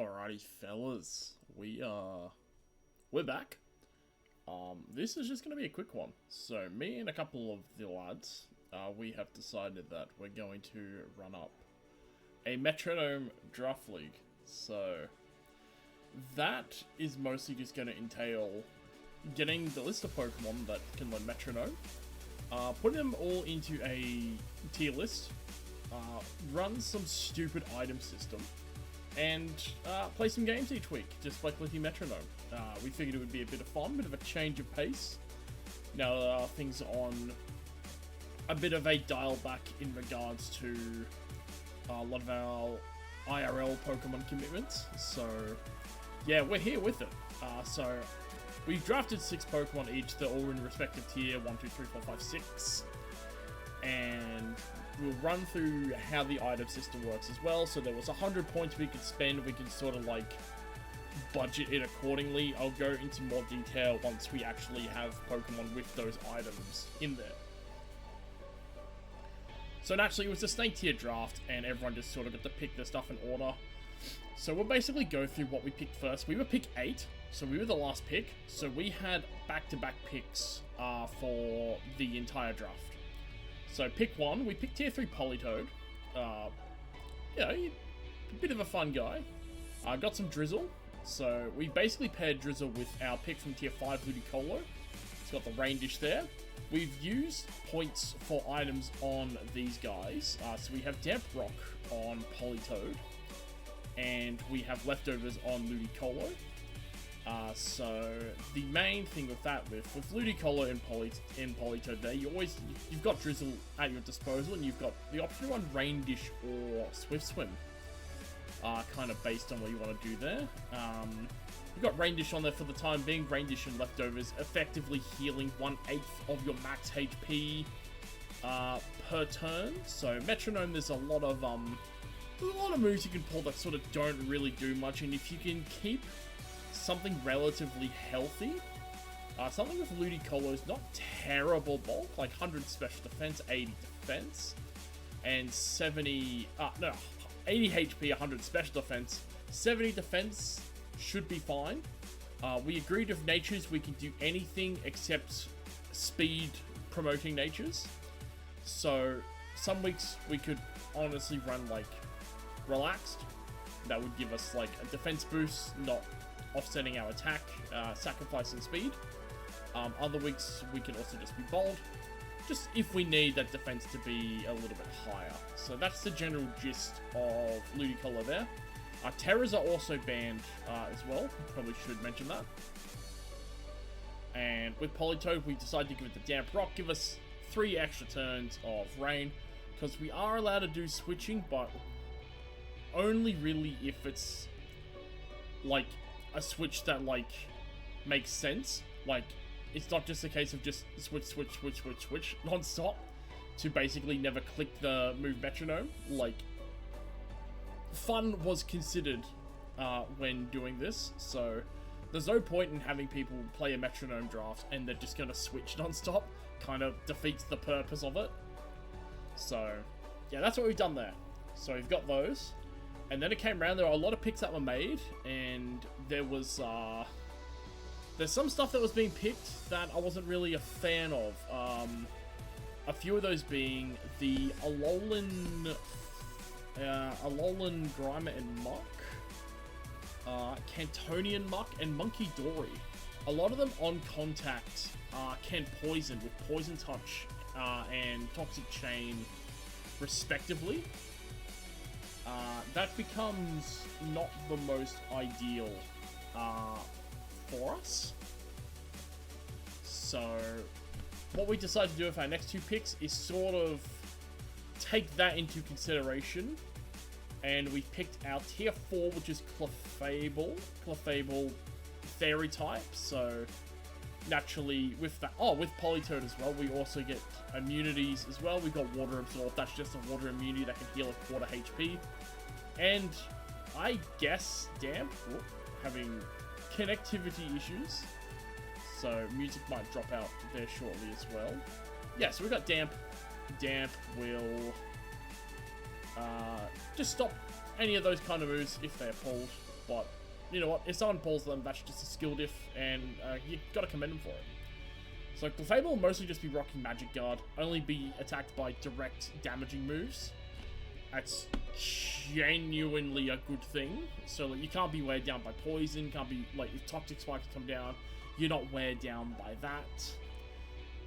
Alrighty, fellas, we're back. This is just gonna be a quick one. So me and a couple of the lads, we have decided that we're going to run up a Metronome Draft League. So that is mostly just going to entail getting the list of Pokemon that can learn Metronome, putting them all into a tier list, run some stupid item system, and play some games each week, just by clicking Metronome. We figured it would be a bit of fun, bit of a change of pace. Now things are on a bit of a dial back in regards to a lot of our IRL Pokemon commitments. So yeah, we're here with it. So we've drafted 6 Pokemon each. They're all in respective tier 1, 2, 3, 4, 5, 6. And we'll run through how the item system works as well. So there was 100 points we could spend. We can sort of like budget it accordingly. I'll go into more detail once we actually have Pokemon with those items in there. So naturally, it was a snake tier draft, and everyone just sort of got to pick their stuff in order. So we'll basically go through what we picked first. We were pick 8, so we were the last pick. So we had back-to-back picks for the entire draft. So pick 1, we picked tier 3 Politoed. Yeah, a bit of a fun guy. Got some Drizzle. So we basically paired Drizzle with our pick from tier 5 Ludicolo. It's got the Rain Dish there. We've used points for items on these guys. So we have Damp Rock on Politoed, and we have leftovers on Ludicolo. So the main thing with that, with Ludicolo and Politoed there, you've got Drizzle at your disposal, and you've got the option to run Rain Dish or Swift Swim, kind of based on what you want to do there. You've got Rain Dish on there for the time being. Rain Dish and leftovers, effectively healing 1/8 of your max HP per turn. So Metronome, there's a lot of moves you can pull that sort of don't really do much, and if you can keep something relatively healthy, something with Ludicolo is not terrible bulk, like 100 special defense, 80 defense, and 80 HP, 100 special defense, 70 defense should be fine. We agreed with natures we can do anything except speed promoting natures. So some weeks we could honestly run like relaxed. That would give us like a defense boost, not offsetting our attack, sacrificing speed. Other weeks we can also just be bold, just if we need that defense to be a little bit higher. So that's the general gist of Ludicolo there. Terras are also banned as well. Probably should mention that. And with Politoed, we decided to give it the Damp Rock, give us 3 extra turns of Rain, because we are allowed to do switching, but only really if it's like a switch that like makes sense. Like, it's not just a case of just switch non-stop to basically never click the move Metronome. Like, fun was considered when doing this, so there's no point in having people play a Metronome draft and they're just gonna switch non-stop. Kind of defeats the purpose of it. So yeah, that's what we've done there. So we've got those, and then it came around, there were a lot of picks that were made, and there was there's some stuff that was being picked that I wasn't really a fan of. A few of those being the Alolan Grimer and Muck, Cantonian Muck, and Monkey Dory. A lot of them on contact can poison with Poison Touch and Toxic Chain, respectively. That becomes not the most ideal for us. So what we decided to do with our next 2 picks is sort of take that into consideration, and we picked our tier 4, which is Clefable Fairy type. So naturally with that, with Politoed as well, we also get immunities as well. We've got Water Absorb, that's just a water immunity that can heal a 1/4 HP. And I guess Damp, having connectivity issues, so music might drop out there shortly as well. Yeah, so we've got Damp. Damp will just stop any of those kind of moves if they're pulled but you know what? If someone pulls them, that's just a skill diff, and you gotta commend them for it. So Clefable will mostly just be rocking Magic Guard, only be attacked by direct damaging moves. That's genuinely a good thing. So like, you can't be weighed down by poison, can't be like if toxic spikes come down, you're not weighed down by that.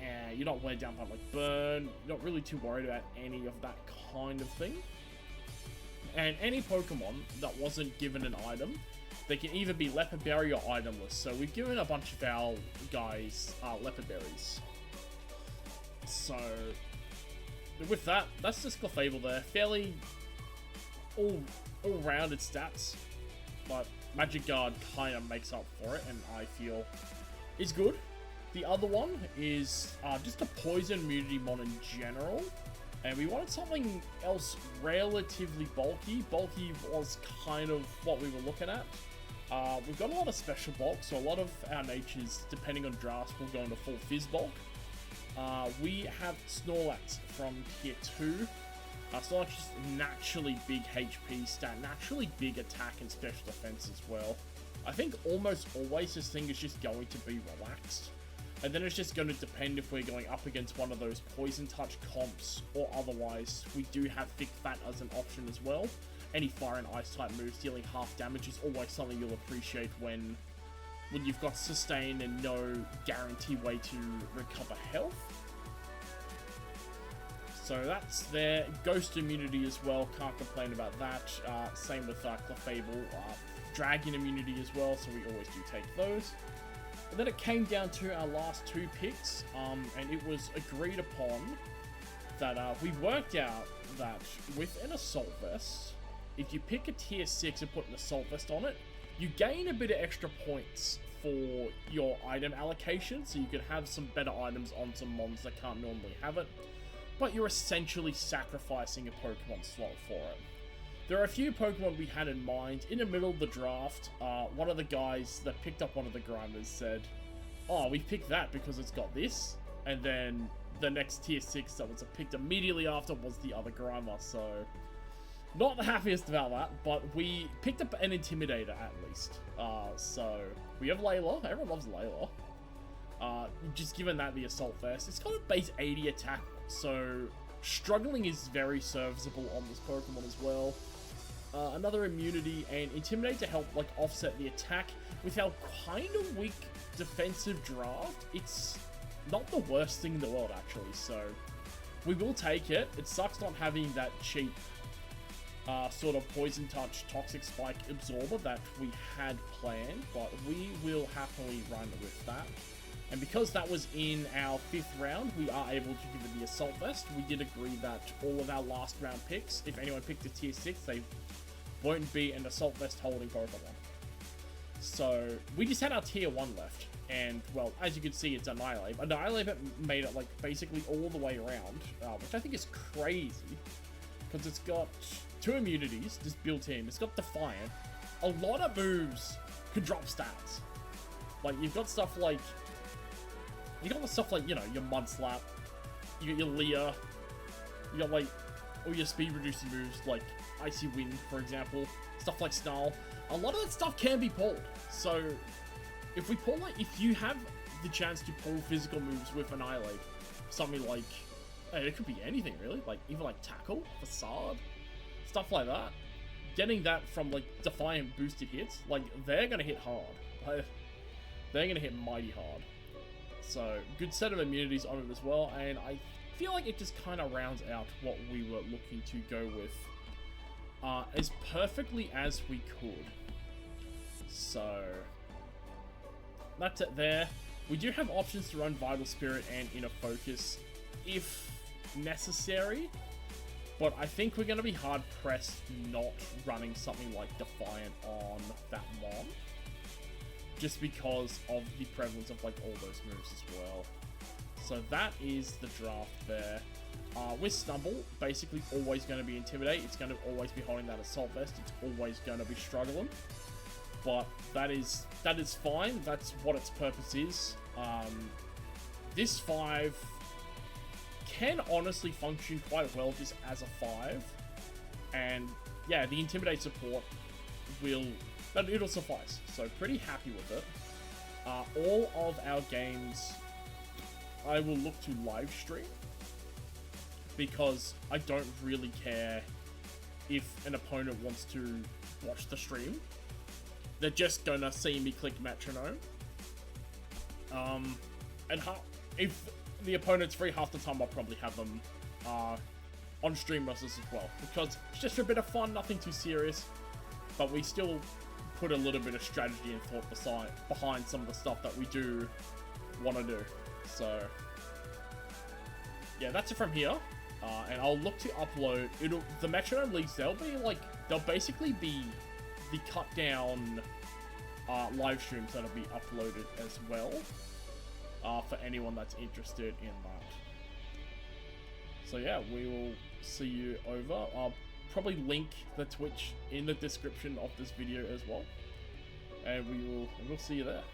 And you're not weighed down by like burn. You're not really too worried about any of that kind of thing. And any Pokemon that wasn't given an item, they can either be Leopard Berry or itemless. So we've given a bunch of our guys Leopard Berries. So with that, that's just Clefable there. Fairly all-rounded stats, but Magic Guard kind of makes up for it, and I feel is good. The other one is just a poison immunity mon in general, and we wanted something else relatively bulky. Bulky was kind of what we were looking at. We've got a lot of special bulk, so a lot of our natures, depending on drafts, will go into full fizz bulk. We have Snorlax from tier 2. Snorlax is naturally big HP stat, naturally big attack and special defense as well. I think almost always this thing is just going to be relaxed. And then it's just going to depend if we're going up against one of those Poison Touch comps or otherwise. We do have Thick Fat as an option as well. Any Fire and Ice type moves dealing half damage is always something you'll appreciate when you've got Sustain and no guarantee way to recover health. So that's there. Ghost immunity as well, can't complain about that. Same with Clefable. Dragon immunity as well, so we always do take those. And then it came down to our last two picks, and it was agreed upon that we worked out that with an Assault Vest, if you pick a tier 6 and put an Assault Vest on it, you gain a bit of extra points for your item allocation, so you can have some better items on some mons that can't normally have it, but you're essentially sacrificing a Pokemon slot for it. There are a few Pokemon we had in mind. In the middle of the draft, one of the guys that picked up one of the Grimers said, oh, we picked that because it's got this, and then the next tier 6 that was picked immediately after was the other Grimer, so not the happiest about that, but we picked up an Intimidator at least. So we have Layla. Everyone loves Layla. Just given that the Assault Vest, it's got a base 80 attack, so struggling is very serviceable on this Pokemon as well. Another immunity and Intimidate to help like offset the attack. With our kind of weak defensive draft, it's not the worst thing in the world actually, so we will take it. It sucks not having that cheap sort of Poison Touch Toxic Spike Absorber that we had planned, but we will happily run with that. And because that was in our 5th round, we are able to give it the Assault Vest. We did agree that all of our last round picks, if anyone picked a tier 6, they won't be an Assault Vest holding Pokemon. So we just had our tier 1 left. And, well, as you can see, it's Annihilate. Annihilate made it, like, basically all the way around, which I think is crazy. Because it's got 2 immunities, just built in. It's got Defiant. A lot of moves could drop stats. Like, you've got stuff like... You got stuff like, you know, your Mud Slap, you got your Leer, you got like all your speed reducing moves like Icy Wind, for example, stuff like Snarl. A lot of that stuff can be pulled. So if we pull like, if you have the chance to pull physical moves with Annihilate, something like, hey, it could be anything really, like even like Tackle, Facade, stuff like that. Getting that from like Defiant boosted hits, like they're gonna hit hard. Like, they're gonna hit mighty hard. So, good set of immunities on it as well, and I feel like it just kind of rounds out what we were looking to go with as perfectly as we could. So, that's it there. We do have options to run Vital Spirit and Inner Focus if necessary, but I think we're going to be hard-pressed not running something like Defiant on that Mon. Just because of the prevalence of like all those moves as well. So that is the draft there. With Stumble, basically always going to be Intimidate. It's going to always be holding that Assault Vest. It's always going to be struggling. But that is fine. That's what its purpose is. This 5 can honestly function quite well just as a 5. And yeah, the Intimidate support will but it'll suffice. So pretty happy with it. All of our games I will look to live stream, because I don't really care if an opponent wants to watch the stream. They're just gonna see me click Metronome. And if the opponent's free, half the time I'll probably have them on stream with us as well, because it's just a bit of fun, nothing too serious, but we still put a little bit of strategy and thought behind some of the stuff that we do want to do. So yeah, that's it from here. And I'll look to upload the Metronome Leagues. They'll basically be the cut down live streams that'll be uploaded as well, for anyone that's interested in that. So yeah, we will see you over. I'll probably link the Twitch in the description of this video as well, and we'll see you there.